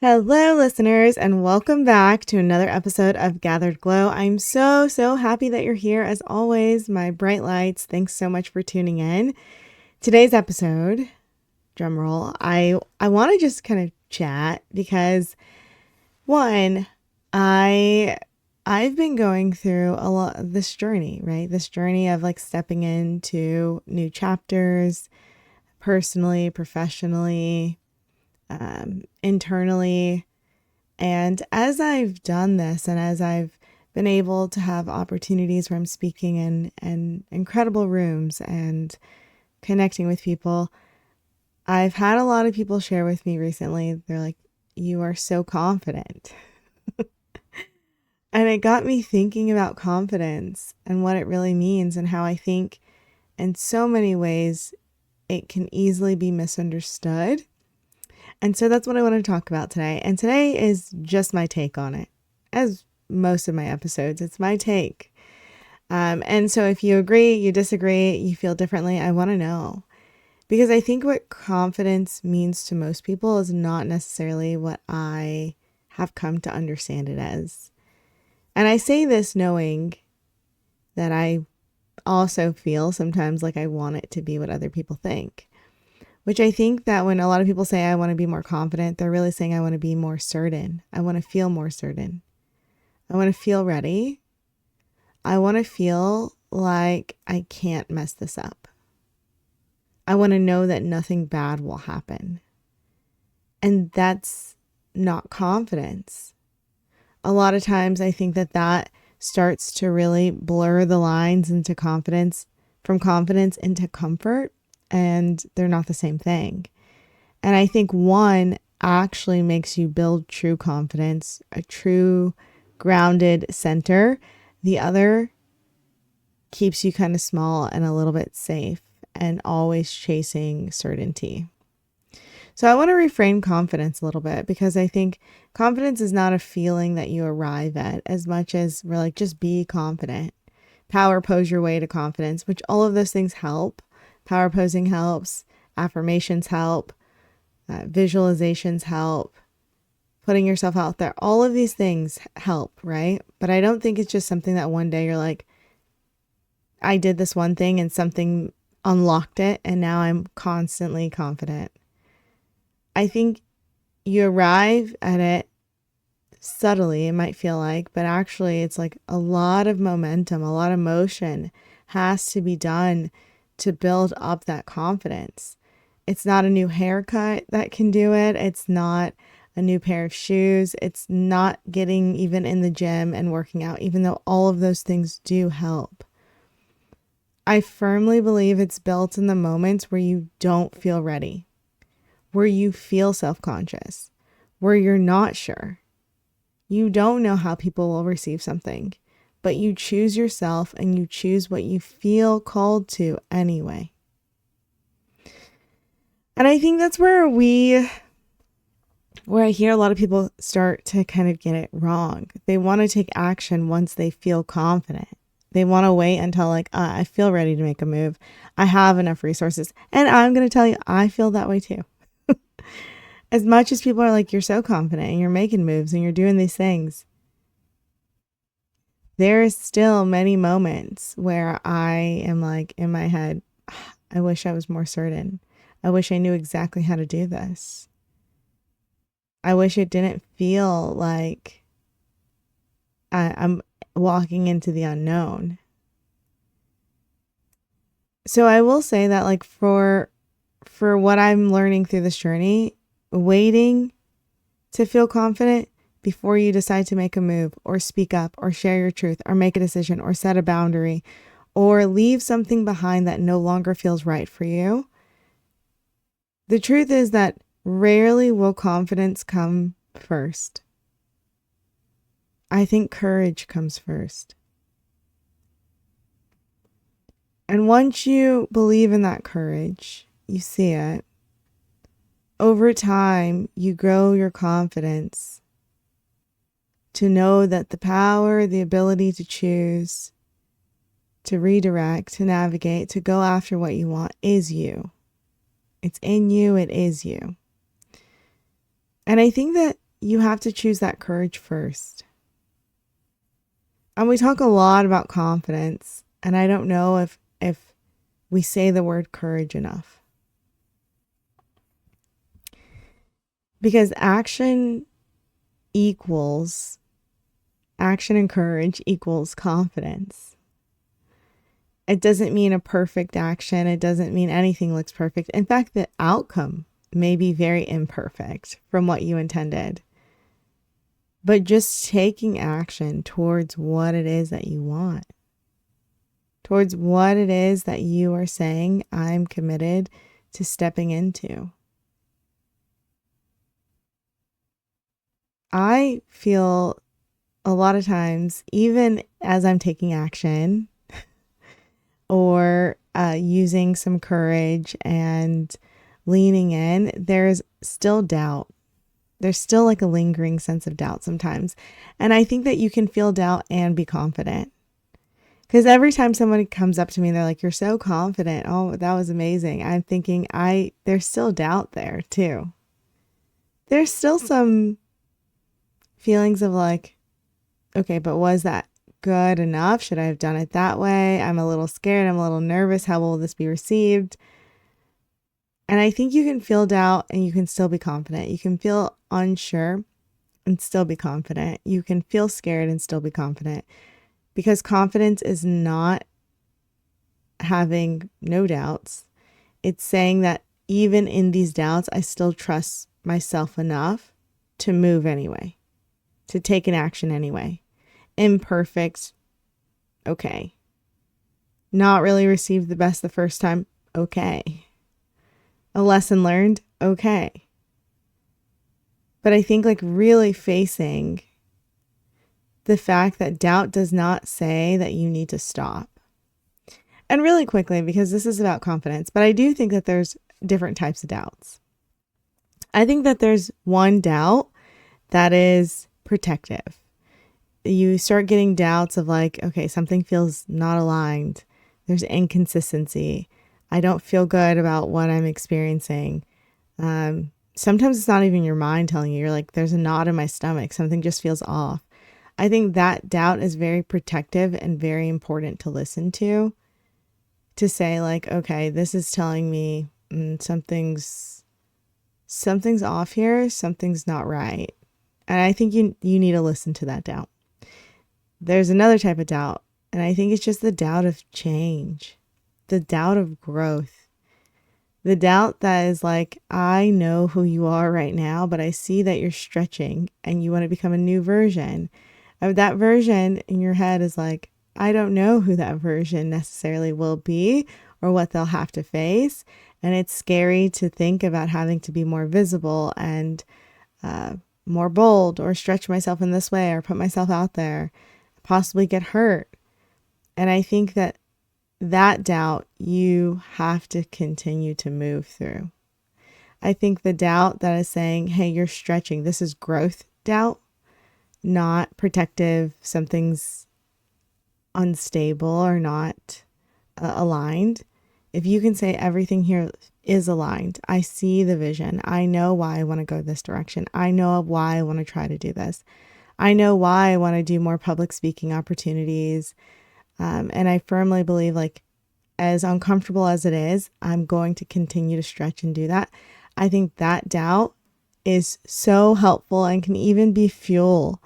Hello, listeners, and welcome back to another episode of Gathered Glow. I'm so happy that you're here. As always, my bright lights, thanks so much for tuning in. Today's episode, drum roll, I want to just kind of chat because one, I've been going through a lot of this journey, right? This journey of like stepping into new chapters, personally, professionally, internally. And as I've done this and as I've been able to have opportunities where I'm speaking in incredible rooms and connecting with people, I've had a lot of people share with me recently. They're like, "You are so confident." And it got me thinking about confidence and what it really means and how I think in so many ways it can easily be misunderstood. And so that's what I want to talk about today. And today is just my take on it. As most of my episodes, it's my take. And so if you agree, you disagree, you feel differently, I want to know. Because I think what confidence means to most people is not necessarily what I have come to understand it as. And I say this knowing that I also feel sometimes like I want it to be what other people think. Which I think that when a lot of people say I want to be more confident, they're really saying I want to be more certain. I want to feel more certain. I want to feel ready. I want to feel like I can't mess this up. I want to know that nothing bad will happen. And that's not confidence. A lot of times I think that starts to really blur the lines into confidence, from confidence into comfort. And they're not the same thing. And I think one actually makes you build true confidence, a true grounded center. The other keeps you kind of small and a little bit safe and always chasing certainty. So I want to reframe confidence a little bit because I think confidence is not a feeling that you arrive at as much as we're like, just be confident. Power pose your way to confidence, which all of those things help. Power posing helps, affirmations help, visualizations help, putting yourself out there. All of these things help, right? But I don't think it's just something that one day you're like, I did this one thing and something unlocked it and now I'm constantly confident. I think you arrive at it subtly, it might feel like, but actually it's like a lot of momentum, a lot of motion has to be done to build up that confidence. It's not a new haircut that can do it. It's not a new pair of shoes. It's not getting even in the gym and working out, even though all of those things do help. I firmly believe it's built in the moments where you don't feel ready, where you feel self-conscious, where you're not sure. You don't know how people will receive something, but you choose yourself and you choose what you feel called to anyway. And I think that's where I hear a lot of people start to kind of get it wrong. They want to take action once they feel confident. They want to wait until like, I feel ready to make a move. I have enough resources. And I'm going to tell you, I feel that way too. As much as people are like, you're so confident and you're making moves and you're doing these things, there is still many moments where I am like in my head, I wish I was more certain. I wish I knew exactly how to do this. I wish it didn't feel like I'm walking into the unknown. So I will say that like for what I'm learning through this journey, waiting to feel confident before you decide to make a move or speak up or share your truth or make a decision or set a boundary or leave something behind that no longer feels right for you. The truth is that rarely will confidence come first. I think courage comes first. And once you believe in that courage, you see it, over time, you grow your confidence to know that the power, the ability to choose, to redirect, to navigate, to go after what you want is you. It's in you, it is you. And I think that you have to choose that courage first. And we talk a lot about confidence, and I don't know if we say the word courage enough. Because action and courage equals confidence. It doesn't mean a perfect action. It doesn't mean anything looks perfect. In fact, the outcome may be very imperfect from what you intended. But just taking action towards what it is that you want, towards what it is that you are saying, I'm committed to stepping into. I feel a lot of times, even as I'm taking action or using some courage and leaning in, there's still doubt. There's still like a lingering sense of doubt sometimes. And I think that you can feel doubt and be confident. Because every time somebody comes up to me, they're like, you're so confident. Oh, that was amazing. I'm thinking there's still doubt there too. There's still some feelings of like, okay, but was that good enough? Should I have done it that way? I'm a little scared. I'm a little nervous. How will this be received? And I think you can feel doubt and you can still be confident. You can feel unsure and still be confident. You can feel scared and still be confident. Because confidence is not having no doubts. It's saying that even in these doubts, I still trust myself enough to move anyway, to take an action anyway. Imperfect, okay. Not really received the best the first time, okay. A lesson learned, okay. But I think like really facing the fact that doubt does not say that you need to stop. And really quickly, because this is about confidence, but I do think that there's different types of doubts. I think that there's one doubt that is protective. You start getting doubts of like, okay, something feels not aligned. There's inconsistency. I don't feel good about what I'm experiencing. Sometimes it's not even your mind telling you. You're like, there's a knot in my stomach. Something just feels off. I think that doubt is very protective and very important to listen to say like, okay, this is telling me something's off here. Something's not right. And I think you need to listen to that doubt. There's another type of doubt, and I think it's just the doubt of change, the doubt of growth, the doubt that is like, I know who you are right now, but I see that you're stretching and you want to become a new version. That version in your head is like, I don't know who that version necessarily will be or what they'll have to face. And it's scary to think about having to be more visible and more bold or stretch myself in this way or put myself out there, possibly get hurt. And I think that doubt you have to continue to move through. I think the doubt that is saying, hey, you're stretching, this is growth doubt, not protective, something's unstable or not aligned. If you can say everything here is aligned, I see the vision, I know why I want to go this direction, I know why I want to try to do this, I know why I want to do more public speaking opportunities. And I firmly believe, like, as uncomfortable as it is, I'm going to continue to stretch and do that. I think that doubt is so helpful and can even be fuel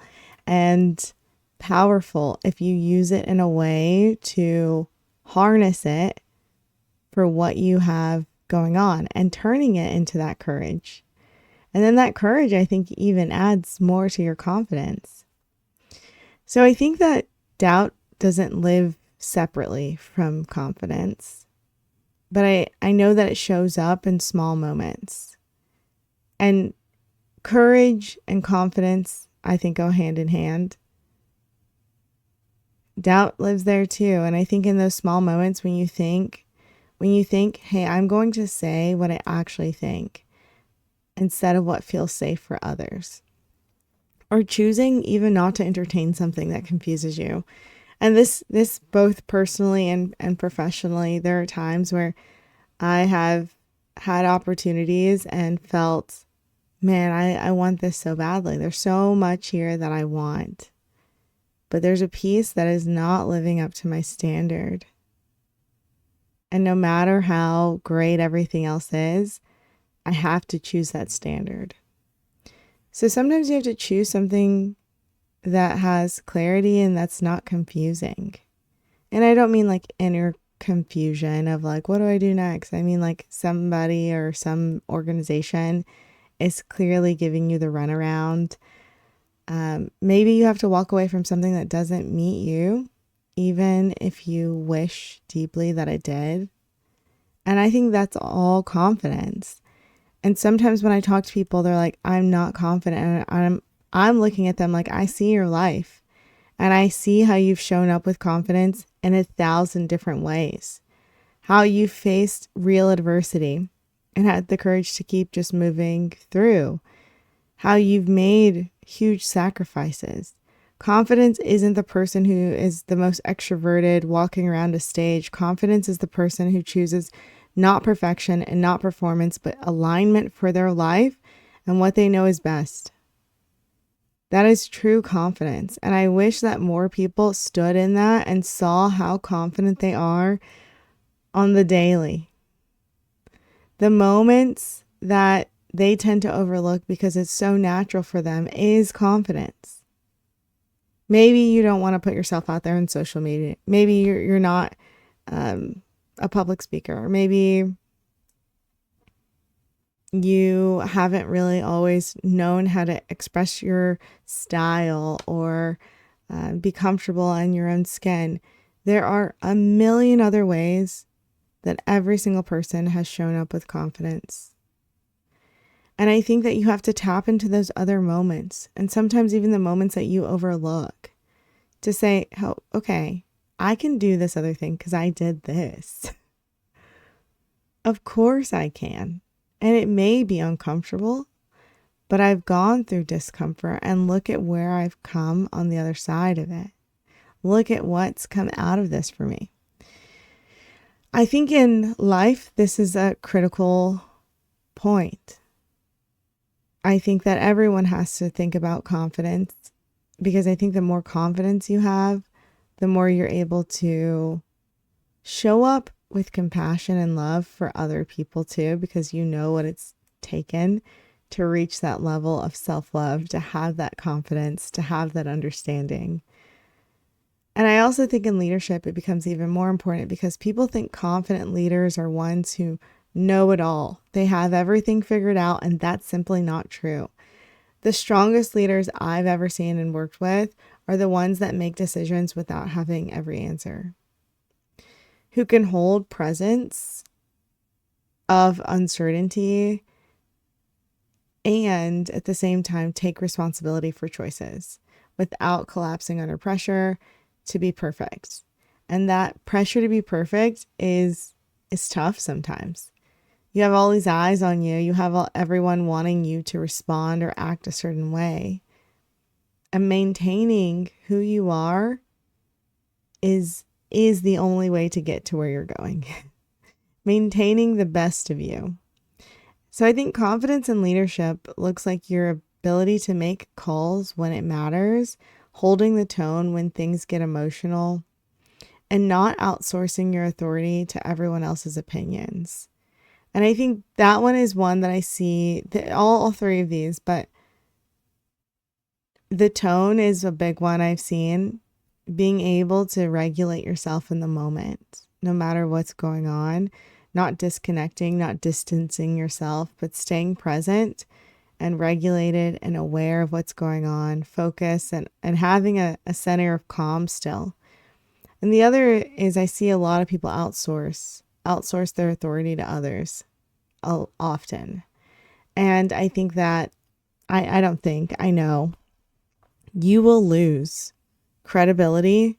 and powerful if you use it in a way to harness it for what you have going on and turning it into that courage. And then that courage, I think, even adds more to your confidence. So I think that doubt doesn't live separately from confidence, but I know that it shows up in small moments. And courage and confidence, I think, go hand in hand. Doubt lives there too. And I think in those small moments when you think, hey, I'm going to say what I actually think instead of what feels safe for others, or choosing even not to entertain something that confuses you. And this both personally and professionally, there are times where I have had opportunities and felt man, I want this so badly. There's so much here that I want. But there's a piece that is not living up to my standard. And no matter how great everything else is, I have to choose that standard. So sometimes you have to choose something that has clarity and that's not confusing. And I don't mean like inner confusion of like, what do I do next? I mean like somebody or some organization is clearly giving you the runaround. Maybe you have to walk away from something that doesn't meet you, even if you wish deeply that it did. And I think that's all confidence. And sometimes when I talk to people, they're like, I'm not confident. And I'm looking at them like, I see your life. And I see how you've shown up with confidence in 1,000 different ways. How you faced real adversity and had the courage to keep just moving through. How you've made huge sacrifices. Confidence isn't the person who is the most extroverted walking around a stage. Confidence is the person who chooses not perfection and not performance, but alignment for their life and what they know is best. That is true confidence. And I wish that more people stood in that and saw how confident they are on the daily. The moments that they tend to overlook because it's so natural for them is confidence. Maybe you don't want to put yourself out there in social media. Maybe you're not a public speaker. Or maybe you haven't really always known how to express your style or be comfortable in your own skin. There are a million other ways that every single person has shown up with confidence. And I think that you have to tap into those other moments, and sometimes even the moments that you overlook, to say, oh, okay, I can do this other thing because I did this. Of course I can. And it may be uncomfortable, but I've gone through discomfort, and look at where I've come on the other side of it. Look at what's come out of this for me. I think in life, this is a critical point. I think that everyone has to think about confidence, because I think the more confidence you have, the more you're able to show up with compassion and love for other people too, because you know what it's taken to reach that level of self-love, to have that confidence, to have that understanding. And I also think in leadership, it becomes even more important because people think confident leaders are ones who know it all. They have everything figured out, and that's simply not true. The strongest leaders I've ever seen and worked with are the ones that make decisions without having every answer, who can hold presence of uncertainty and at the same time take responsibility for choices without collapsing under pressure to be perfect. And that pressure to be perfect is tough sometimes. You have all these eyes on you. You have everyone wanting you to respond or act a certain way. And maintaining who you are is the only way to get to where you're going. Maintaining the best of you. So I think confidence in leadership looks like your ability to make calls when it matters, holding the tone when things get emotional, and not outsourcing your authority to everyone else's opinions. And I think that one is one that I see, all three of these, but the tone is a big one I've seen. Being able to regulate yourself in the moment, no matter what's going on, not disconnecting, not distancing yourself, but staying present and regulated and aware of what's going on, focus and having a center of calm still. And the other is I see a lot of people outsource their authority to others often. And I think that, I know you will lose credibility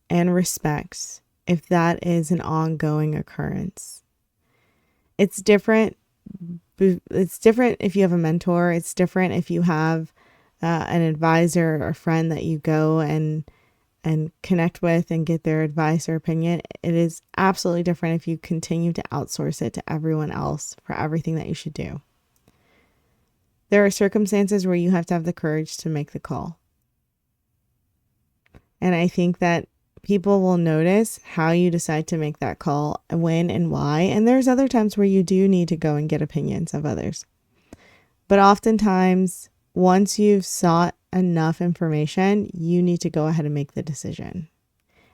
and respect if that is an ongoing occurrence. It's different. It's different if you have a mentor. It's different if you have an advisor or friend that you go and connect with and get their advice or opinion. It is absolutely different if you continue to outsource it to everyone else for everything that you should do. There are circumstances where you have to have the courage to make the call. And I think that people will notice how you decide to make that call, when and why. And there's other times where you do need to go and get opinions of others. But oftentimes, once you've sought enough information, you need to go ahead and make the decision.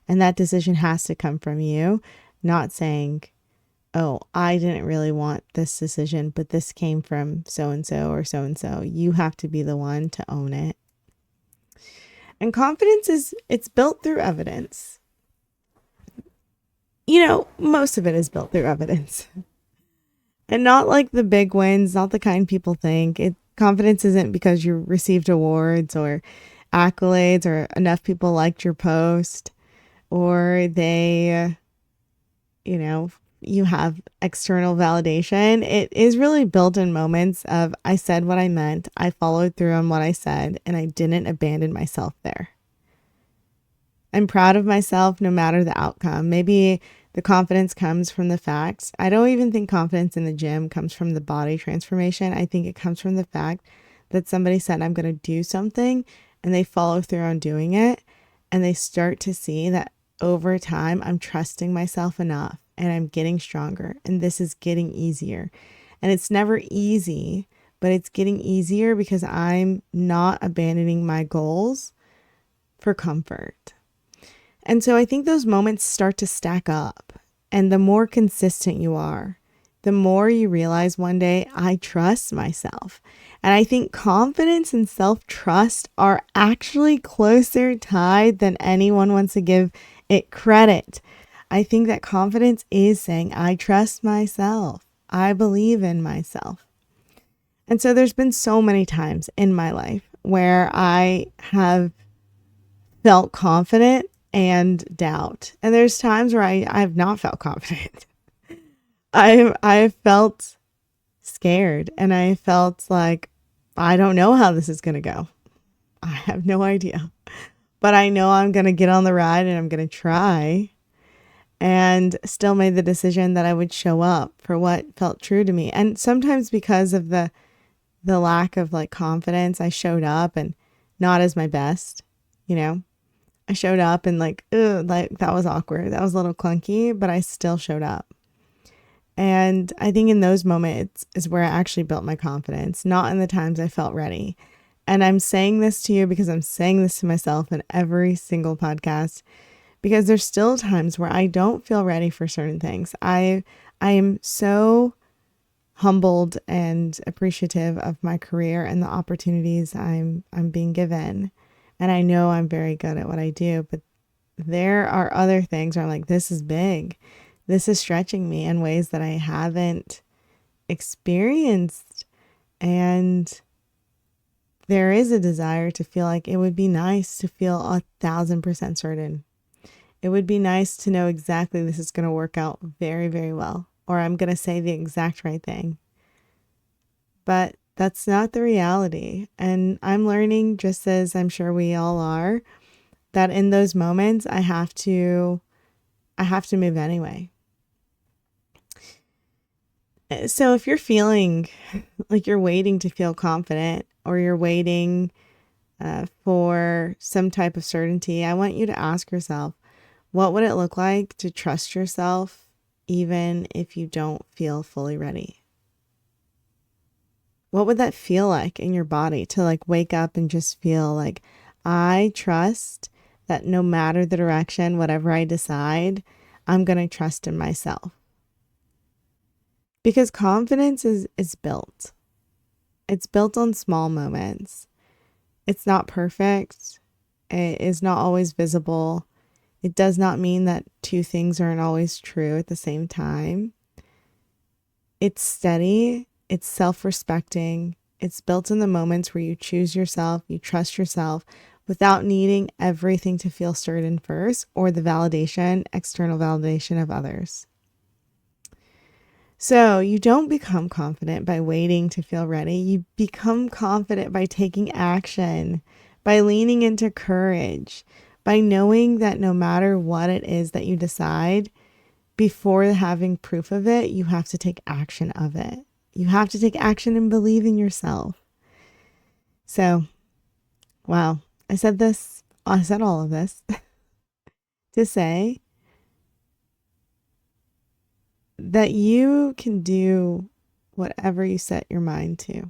And that decision has to come from you, not saying, oh, I didn't really want this decision, but this came from so-and-so or so-and-so. You have to be the one to own it. And confidence it's built through evidence. Most of it is built through evidence. And not like the big wins, not the kind people think. Confidence isn't because you received awards or accolades or enough people liked your post or they, you have external validation. It is really built in moments of I said what I meant, I followed through on what I said, and I didn't abandon myself there. I'm proud of myself no matter the outcome. Maybe the confidence comes from the facts. I don't even think confidence in the gym comes from the body transformation. I think it comes from the fact that somebody said, I'm going to do something, and they follow through on doing it. And they start to see that over time, I'm trusting myself enough and I'm getting stronger. And this is getting easier. And it's never easy, but it's getting easier because I'm not abandoning my goals for comfort. And so I think those moments start to stack up. And the more consistent you are, the more you realize one day, I trust myself. And I think confidence and self-trust are actually closer tied than anyone wants to give it credit. I think that confidence is saying, I trust myself. I believe in myself. And so there's been so many times in my life where I have felt confident and doubt. And there's times where I have not felt confident. I felt scared and I felt like, I don't know how this is going to go. I have no idea. But I know I'm going to get on the ride and I'm going to try, and still made the decision that I would show up for what felt true to me. And sometimes because of the lack of confidence, I showed up and not as my best, I showed up and that was awkward. That was a little clunky, but I still showed up. And I think in those moments is where I actually built my confidence, not in the times I felt ready. And I'm saying this to you because I'm saying this to myself in every single podcast, because there's still times where I don't feel ready for certain things. I am so humbled and appreciative of my career and the opportunities I'm being given. And I know I'm very good at what I do, but there are other things where I'm like, this is big. This is stretching me in ways that I haven't experienced. And there is a desire to feel like it would be nice to feel 1,000% certain. It would be nice to know exactly this is going to work out very, very well, or I'm going to say the exact right thing. But that's not the reality. And I'm learning, just as I'm sure we all are, that in those moments I have to move anyway. So if you're feeling like you're waiting to feel confident, or you're waiting for some type of certainty, I want you to ask yourself, what would it look like to trust yourself even if you don't feel fully ready? What would that feel like in your body to wake up and just feel like, I trust that no matter the direction, whatever I decide, I'm going to trust in myself. Because confidence is built. It's built on small moments. It's not perfect. It is not always visible. It does not mean that two things aren't always true at the same time. It's steady. It's self-respecting. It's built in the moments where you choose yourself, you trust yourself, without needing everything to feel certain first, or the validation, external validation of others. So you don't become confident by waiting to feel ready. You become confident by taking action, by leaning into courage, by knowing that no matter what it is that you decide, before having proof of it, you have to take action of it. You have to take action and believe in yourself. So, wow, I said all of this to say that you can do whatever you set your mind to.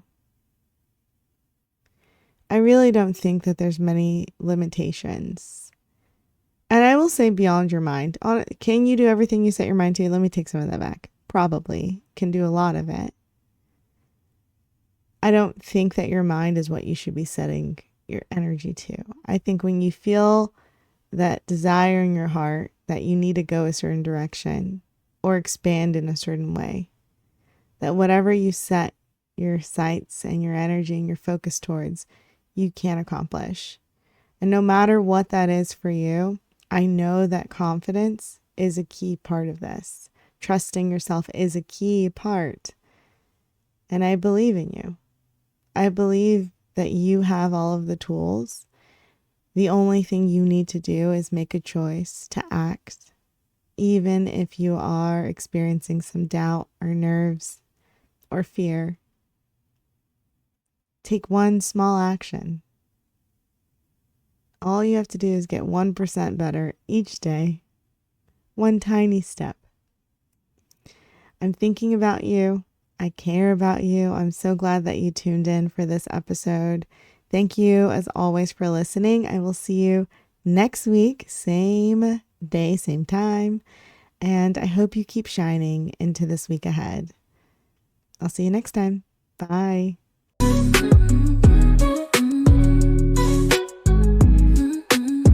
I really don't think that there's many limitations. And I will say beyond your mind. Can you do everything you set your mind to? Let me take some of that back. Probably can do a lot of it. I don't think that your mind is what you should be setting your energy to. I think when you feel that desire in your heart that you need to go a certain direction or expand in a certain way, that whatever you set your sights and your energy and your focus towards, you can accomplish. And no matter what that is for you, I know that confidence is a key part of this. Trusting yourself is a key part. And I believe in you. I believe that you have all of the tools. The only thing you need to do is make a choice to act, even if you are experiencing some doubt or nerves or fear. Take one small action. All you have to do is get 1% better each day. One tiny step. I'm thinking about you. I care about you. I'm so glad that you tuned in for this episode. Thank you, as always, for listening. I will see you next week, same day, same time. And I hope you keep shining into this week ahead. I'll see you next time. Bye.